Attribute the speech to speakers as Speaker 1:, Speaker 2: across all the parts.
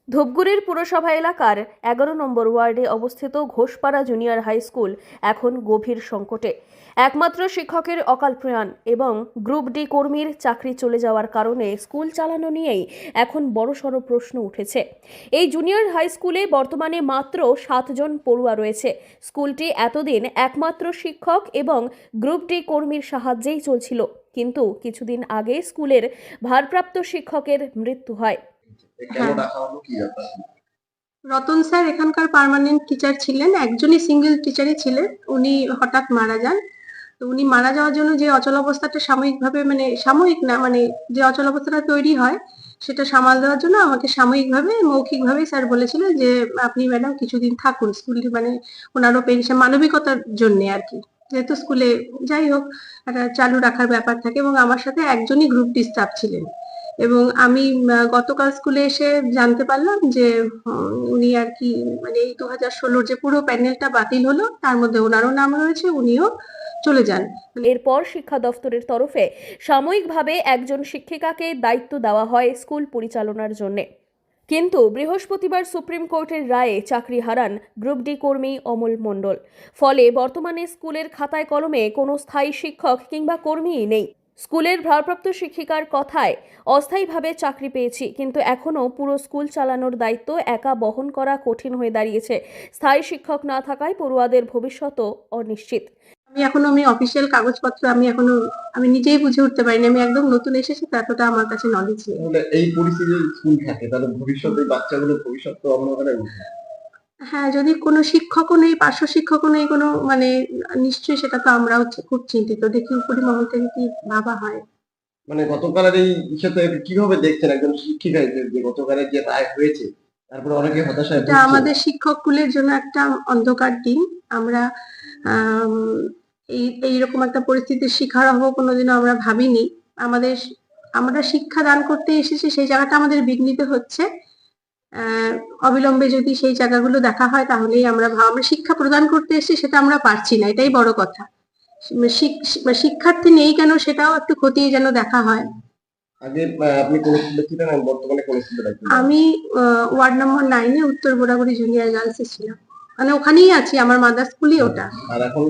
Speaker 1: ধূপগুড়ির পুরসভা এলাকার 11 নম্বর ওয়ার্ডে অবস্থিত ঘোষপাড়া জুনিয়র হাই স্কুল এখন গভীর সংকটে। একমাত্র শিক্ষকের অকাল প্রয়াণ এবং গ্রুপ ডি কর্মীর চাকরি চলে যাওয়ার কারণে স্কুল চালানো নিয়েই এখন বড়সড় প্রশ্ন উঠেছে। এই জুনিয়র হাই স্কুলে বর্তমানে মাত্র 7 জন পড়ুয়া রয়েছে। স্কুলটি এতদিন একমাত্র শিক্ষক এবং গ্রুপ ডি কর্মীর সাহায্যেই চলছিল, কিন্তু কিছুদিন আগে স্কুলের ভারপ্রাপ্ত শিক্ষকের মৃত্যু হয়।
Speaker 2: রতন স্যার এখানকার পার্মানেন্ট টিচার ছিলেন, একজনই সিঙ্গেল টিচারই ছিলেন। উনি হঠাৎ মারা যান। তো উনি মারা যাওয়ার জন্য যে অচলাবস্থাটা সাময়িকভাবে সাময়িক না যে অচলাবস্থাটা তৈরি হয় সেটা সামাল দেওয়ার জন্য আমাকে সাময়িকভাবে মৌখিকভাবে স্যার বলেছিলেন যে আপনি ম্যাডাম কিছুদিন থাকুন স্কুলটি, ওনারও পেনশন মানবিকতার জন্য আর কি, যেহেতু স্কুলে যাই হোক একটা চালু রাখার ব্যাপার থাকে। এবং আমার সাথে একজনই গ্রুপ ডি স্টাফ ছিলেন এবং আমি গতকাল স্কুলে এসে জানতে পারলাম যে উনি আর কি এই 2016 যে পুরো প্যানেলটা বাতিল হলো তার মধ্যে ওনারও নাম রয়েছে, উনিও চলে যান।
Speaker 1: এরপর শিক্ষা দফতরের তরফে সাময়িকভাবে একজন শিক্ষিকাকে দায়িত্ব দেওয়া হয় স্কুল পরিচালনার জন্য। কিন্তু বৃহস্পতিবার সুপ্রিম কোর্টের রায়ে চাকরি হারান গ্রুপ ডি কর্মী অমল মণ্ডল। ফলে বর্তমানে স্কুলের খাতায় কলমে কোনো স্থায়ী শিক্ষক কিংবা কর্মীই নেই। স্কুলের ভারপ্রাপ্ত শিক্ষিকার কথায় অস্থায়ীভাবে চাকরি পেয়েছি, কিন্তু এখনও পুরো স্কুল চালানোর দায়িত্ব একা বহন করা কঠিন হয়ে দাঁড়িয়েছে। স্থায়ী শিক্ষক না থাকায় পড়ুয়াদের ভবিষ্যৎও অনিশ্চিত।
Speaker 2: আমি অফিসিয়াল কাগজপত্র আমি নিজেই বুঝে উঠতে পারিনি। আমি একদম নতুন এসেছি, এতটা আমার কাছে নলেজ নেই।
Speaker 3: এই পরিস্থিতিতে স্কুল থাকে তাহলে ভবিষ্যতে বাচ্চাগুলোর ভবিষ্যৎ তো অন্ধকারে।
Speaker 2: হ্যাঁ, যদি কোনো শিক্ষকও নেই, পার্শ্ব শিক্ষকও নেই, কোনো নিশ্চয়ই সেটা তো আমরাও খুব চিন্তিত। দেখি উপরি মহল থেকে কি ভাবা হয়।
Speaker 3: গতকালের এই বিষয়টা কিভাবে দেখছেন একজন শিক্ষিকা হিসেবে, যে গতকালের যে রায় হয়েছে তারপরে অনেকে হতাশায়
Speaker 2: এটা আমাদের শিক্ষক কুলের জন্য একটা অন্ধকার দিন। আমরা এইরকম একটা পরিস্থিতির শিকার হবো কোনোদিনও আমরা ভাবিনি। আমরা শিক্ষা দান করতে এসেছি, সেই জায়গাটা আমাদের বিঘ্নিত হচ্ছে। অবিলম্বে যদি সেই জায়গাগুলো দেখা হয় তাহলেই আমরা শিক্ষা প্রদান করতে এসেছি, সেটা আমরা পারছি না, এটাই বড় কথা। শিক্ষার্থী নেই কেন সেটাও একটু খতিয়ে যেন দেখা হয়।
Speaker 3: আগে আপনি কোন স্কুলে ছিলেন আর বর্তমানে কোন স্কুলে আছেন?
Speaker 2: আমি ওয়ার্ড নম্বর 9 এ উত্তর বোরাগুড়ি জুনিয়র গার্লসে ছিলাম। ওখানেই আছি, আমার মাদার স্কুলই ওটা।
Speaker 3: আর এখন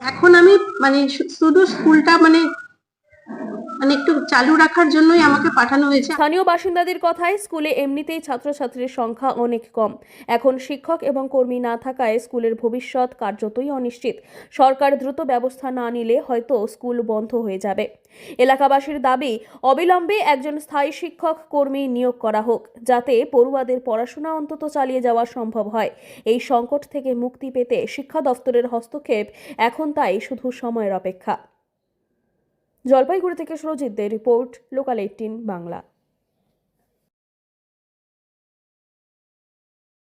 Speaker 2: এখন আমি শুধু স্কুলটা একটু চালু রাখার জন্যই আমাকে পাঠানো হয়েছে।
Speaker 1: স্থানীয় বাসিন্দাদের কথায় স্কুলে এমনিতেই ছাত্রছাত্রীর সংখ্যা অনেক কম। এখন শিক্ষক এবং কর্মী না থাকায় স্কুলের ভবিষ্যৎ কার্যতই অনিশ্চিত। সরকার দ্রুত ব্যবস্থা না নিলে হয়তো স্কুল বন্ধ হয়ে যাবে। এলাকাবাসীর দাবি, অবিলম্বে একজন স্থায়ী শিক্ষক কর্মী নিয়োগ করা হোক, যাতে পড়ুয়াদের পড়াশোনা অন্তত চালিয়ে যাওয়া সম্ভব হয়। এই সংকট থেকে মুক্তি পেতে শিক্ষা দফতরের হস্তক্ষেপ এখন তাই শুধু সময়ের অপেক্ষা। জলপাইগুড়ি থেকে সুরজিৎ দে রিপোর্ট, লোকাল 18 বাংলা।